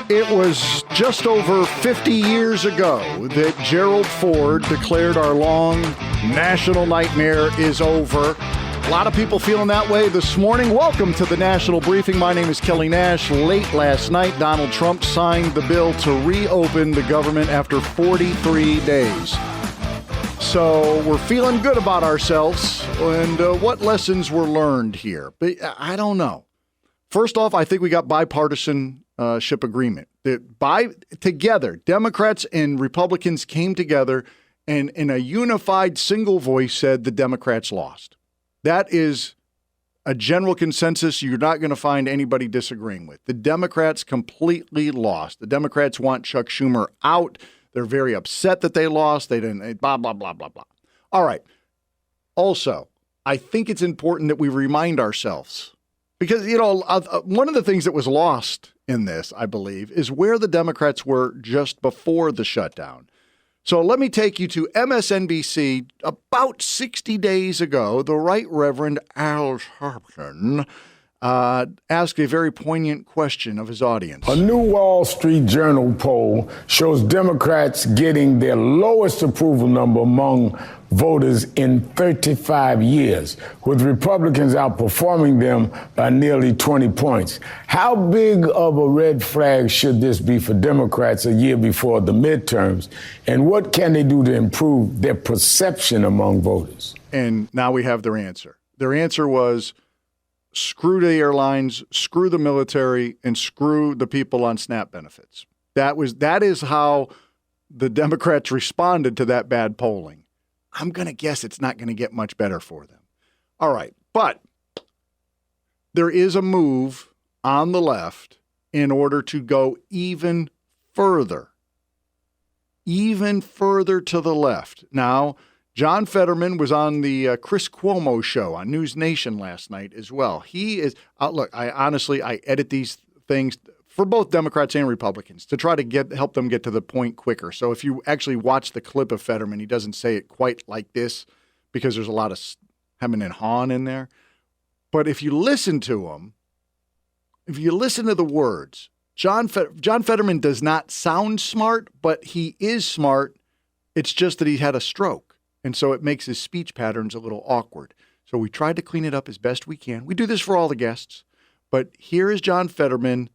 It was just over 50 years ago that Gerald Ford declared our long national nightmare is over. A lot of people feeling that way this morning. Welcome to the National Briefing. My name is Kelly Nash. Late last night, Donald Trump signed the bill to reopen the government after 43 days. So we're feeling good about ourselves and what lessons were learned here. But I don't know. First off, I think we got bipartisanship agreement. Together, Democrats and Republicans came together and in a unified single voice said the Democrats lost. That is a general consensus you're not going to find anybody disagreeing with. The Democrats completely lost. The Democrats want Chuck Schumer out. They're very upset that they lost. They didn't, blah, blah, blah, blah, blah. All right. Also, I think it's important that we remind ourselves because, one of the things that was lost in this, I believe, is where the Democrats were just before the shutdown. So let me take you to MSNBC. About 60 days ago, the Right Reverend Al Sharpton asked a very poignant question of his audience. A new Wall Street Journal poll shows Democrats getting their lowest approval number among voters in 35 years, with Republicans outperforming them by nearly 20 points. How big of a red flag should this be for Democrats a year before the midterms? And what can they do to improve their perception among voters? And now we have their answer. Their answer was, screw the airlines, screw the military, and screw the people on SNAP benefits. That is how the Democrats responded to that bad polling. I'm going to guess it's not going to get much better for them. All right, but there is a move on the left in order to go even further to the left. Now, John Fetterman was on the Chris Cuomo show on News Nation last night as well. He is, look, I edit these things for both Democrats and Republicans to try to help them get to the point quicker. So if you actually watch the clip of Fetterman, he doesn't say it quite like this because there's a lot of hemming and hawing in there. But if you listen to him, if you listen to the words, John Fetterman does not sound smart, but he is smart. It's just that he had a stroke. And so it makes his speech patterns a little awkward. So we tried to clean it up as best we can. We do this for all the guests. But here is John Fetterman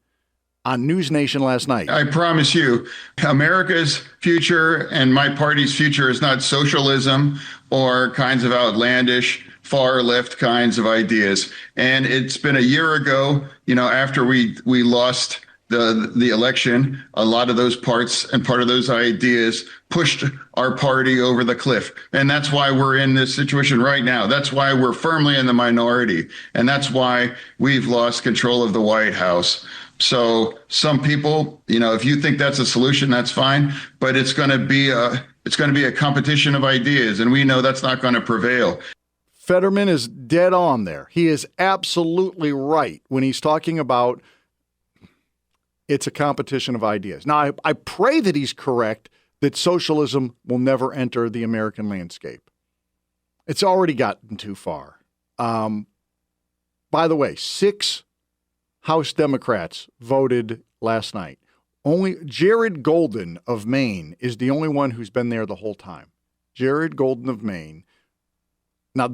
on News Nation last night. I promise you, America's future and my party's future is not socialism or kinds of outlandish far left kinds of ideas. And it's been a year ago, after we lost the election, a lot of those parts and part of those ideas pushed our party over the cliff. And that's why we're in this situation right now. That's why we're firmly in the minority. And that's why we've lost control of the White House. So some people, if you think that's a solution, that's fine. But it's going to be a competition of ideas. And we know that's not going to prevail. Fetterman is dead on there. He is absolutely right when he's talking about it's a competition of ideas. Now, I pray that he's correct that socialism will never enter the American landscape. It's already gotten too far. By the way, 6 House Democrats voted last night. Only Jared Golden of Maine is the only one who's been there the whole time. Jared Golden of Maine. Now,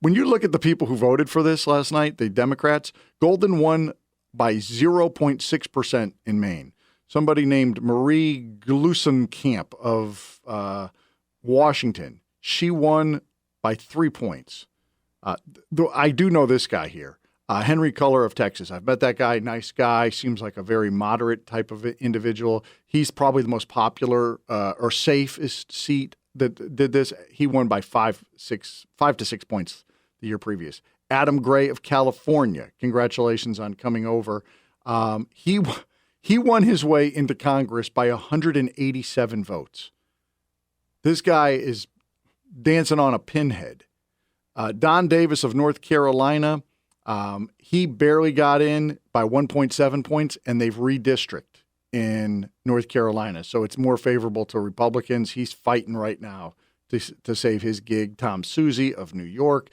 when you look at the people who voted for this last night, the Democrats, Golden won by 0.6% in Maine. Somebody named Marie Glusenkamp of Washington, she won by 3 points. I do know this guy here, Henry Culler of Texas. I've met that guy, nice guy, seems like a very moderate type of individual. He's probably the most popular or safest seat that did this. He won by 5 to 6 points the year previous. Adam Gray of California, congratulations on coming over. He won his way into Congress by 187 votes. This guy is dancing on a pinhead. Don Davis of North Carolina, he barely got in by 1.7 points, and they've redistricted in North Carolina. So it's more favorable to Republicans. He's fighting right now to save his gig. Tom Suzy of New York,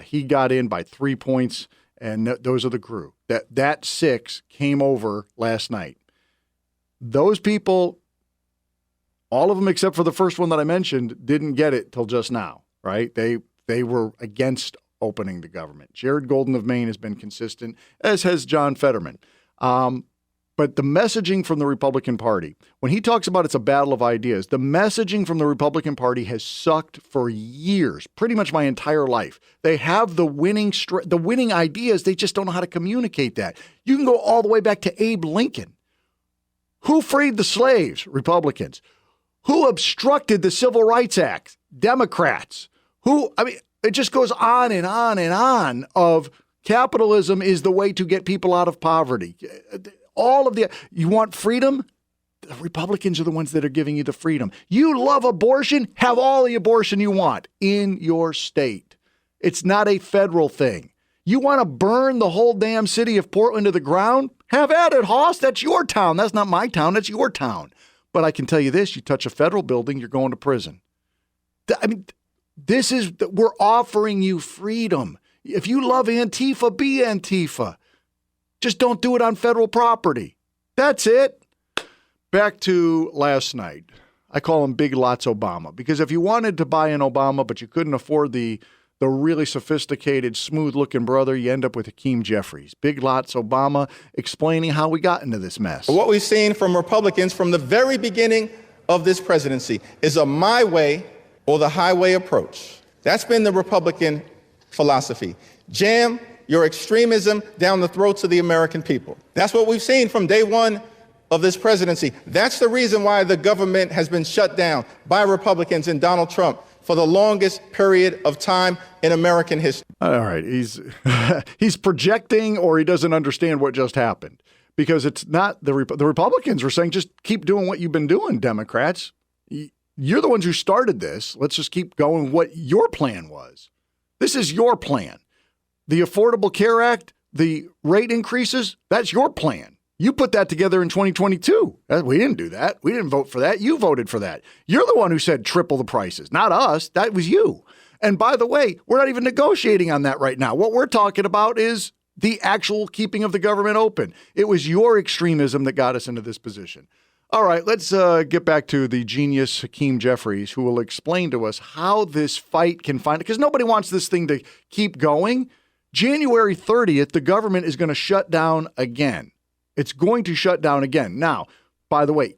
he got in by 3 points, and those are the crew. That 6 came over last night. Those people, all of them except for the first one that I mentioned, didn't get it till just now, right? They were against opening the government. Jared Golden of Maine has been consistent, as has John Fetterman. But the messaging from the Republican Party, when he talks about it's a battle of ideas, the messaging from the Republican Party has sucked for years, pretty much my entire life. They have the winning ideas. They just don't know how to communicate that. You can go all the way back to Abe Lincoln. Who freed the slaves? Republicans. Who obstructed the Civil Rights Act? Democrats. It just goes on and on and on of capitalism is the way to get people out of poverty. You want freedom? The Republicans are the ones that are giving you the freedom. You love abortion? Have all the abortion you want in your state. It's not a federal thing. You want to burn the whole damn city of Portland to the ground? Have at it, Hoss. That's your town. That's not my town. That's your town. But I can tell you this, you touch a federal building, you're going to prison. We're offering you freedom. If you love Antifa, be Antifa. Just don't do it on federal property. That's it. Back to last night. I call him Big Lots Obama, because if you wanted to buy an Obama but you couldn't afford the really sophisticated, smooth-looking brother, you end up with Hakeem Jeffries. Big Lots Obama explaining how we got into this mess. What we've seen from Republicans from the very beginning of this presidency is a my way or the highway approach. That's been the Republican philosophy. Jam your extremism down the throats of the American people. That's what we've seen from day one of this presidency. That's the reason why the government has been shut down by Republicans and Donald Trump for the longest period of time in American history. All right, he's projecting, or he doesn't understand what just happened, because it's not the Republicans were saying just keep doing what you've been doing, Democrats. You're the ones who started this. Let's just keep going what your plan was. This is your plan. The Affordable Care Act, the rate increases, that's your plan. You put that together in 2022. We didn't do that. We didn't vote for that. You voted for that. You're the one who said triple the prices, not us. That was you. And by the way, we're not even negotiating on that right now. What we're talking about is the actual keeping of the government open. It was your extremism that got us into this position. All right, let's get back to the genius Hakeem Jeffries, who will explain to us how this fight can find it, because nobody wants this thing to keep going. January 30th, the government is going to shut down again. It's going to shut down again. Now, by the way,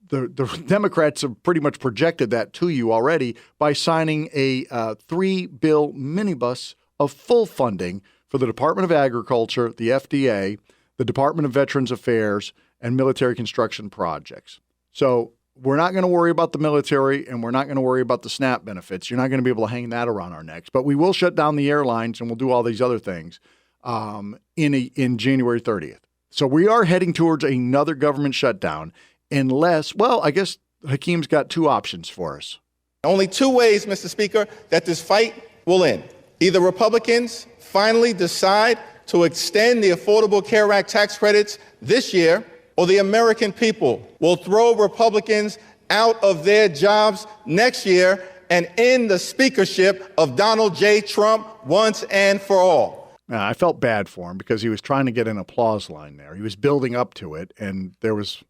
the Democrats have pretty much projected that to you already by signing a 3-bill minibus of full funding for the Department of Agriculture, the FDA, the Department of Veterans Affairs, and military construction projects. So we're not going to worry about the military, and we're not going to worry about the SNAP benefits. You're not going to be able to hang that around our necks. But we will shut down the airlines, and we'll do all these other things in January 30th. So we are heading towards another government shutdown unless, well, I guess Hakeem's got two options for us. Only two ways, Mr. Speaker, that this fight will end. Either Republicans finally decide to extend the Affordable Care Act tax credits this year, or the American people will throw Republicans out of their jobs next year and end the speakership of Donald J. Trump once and for all. I felt bad for him because he was trying to get an applause line there. He was building up to it, and there was,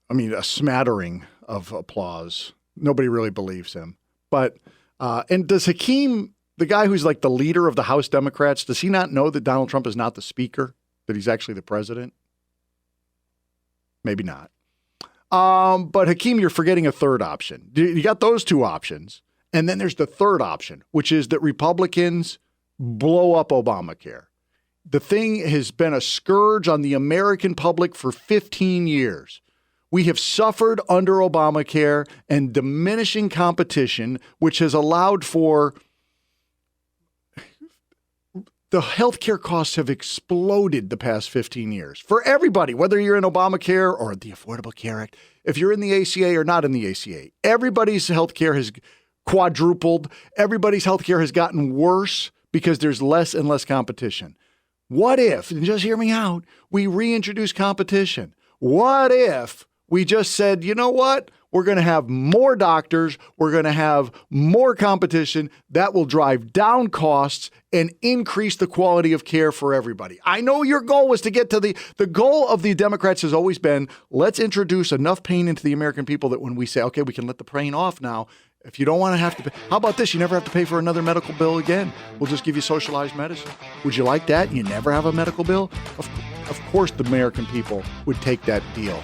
a smattering of applause. Nobody really believes him. But, and does Hakeem, the guy who's like the leader of the House Democrats, does he not know that Donald Trump is not the speaker, that he's actually the president? Maybe not. But Hakeem, you're forgetting a third option. You got those two options. And then there's the third option, which is that Republicans blow up Obamacare. The thing has been a scourge on the American public for 15 years. We have suffered under Obamacare and diminishing competition, which has allowed for the healthcare costs have exploded the past 15 years for everybody, whether you're in Obamacare or the Affordable Care Act, if you're in the ACA or not in the ACA. Everybody's healthcare has quadrupled. Everybody's healthcare has gotten worse because there's less and less competition. What if, and just hear me out, we reintroduce competition? What if We just said, you know what? We're going to have more doctors. We're going to have more competition. That will drive down costs and increase the quality of care for everybody. I know your goal was to get to the goal of the Democrats has always been, let's introduce enough pain into the American people that when we say, okay, we can let the pain off now. If you don't want to have to pay, how about this? You never have to pay for another medical bill again. We'll just give you socialized medicine. Would you like that? You never have a medical bill? Of course the American people would take that deal.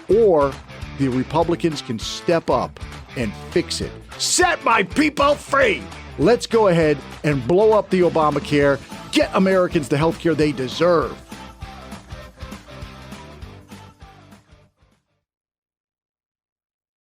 Or the Republicans can step up and fix it. Set my people free. Let's go ahead and blow up the Obamacare. Get Americans the health care they deserve.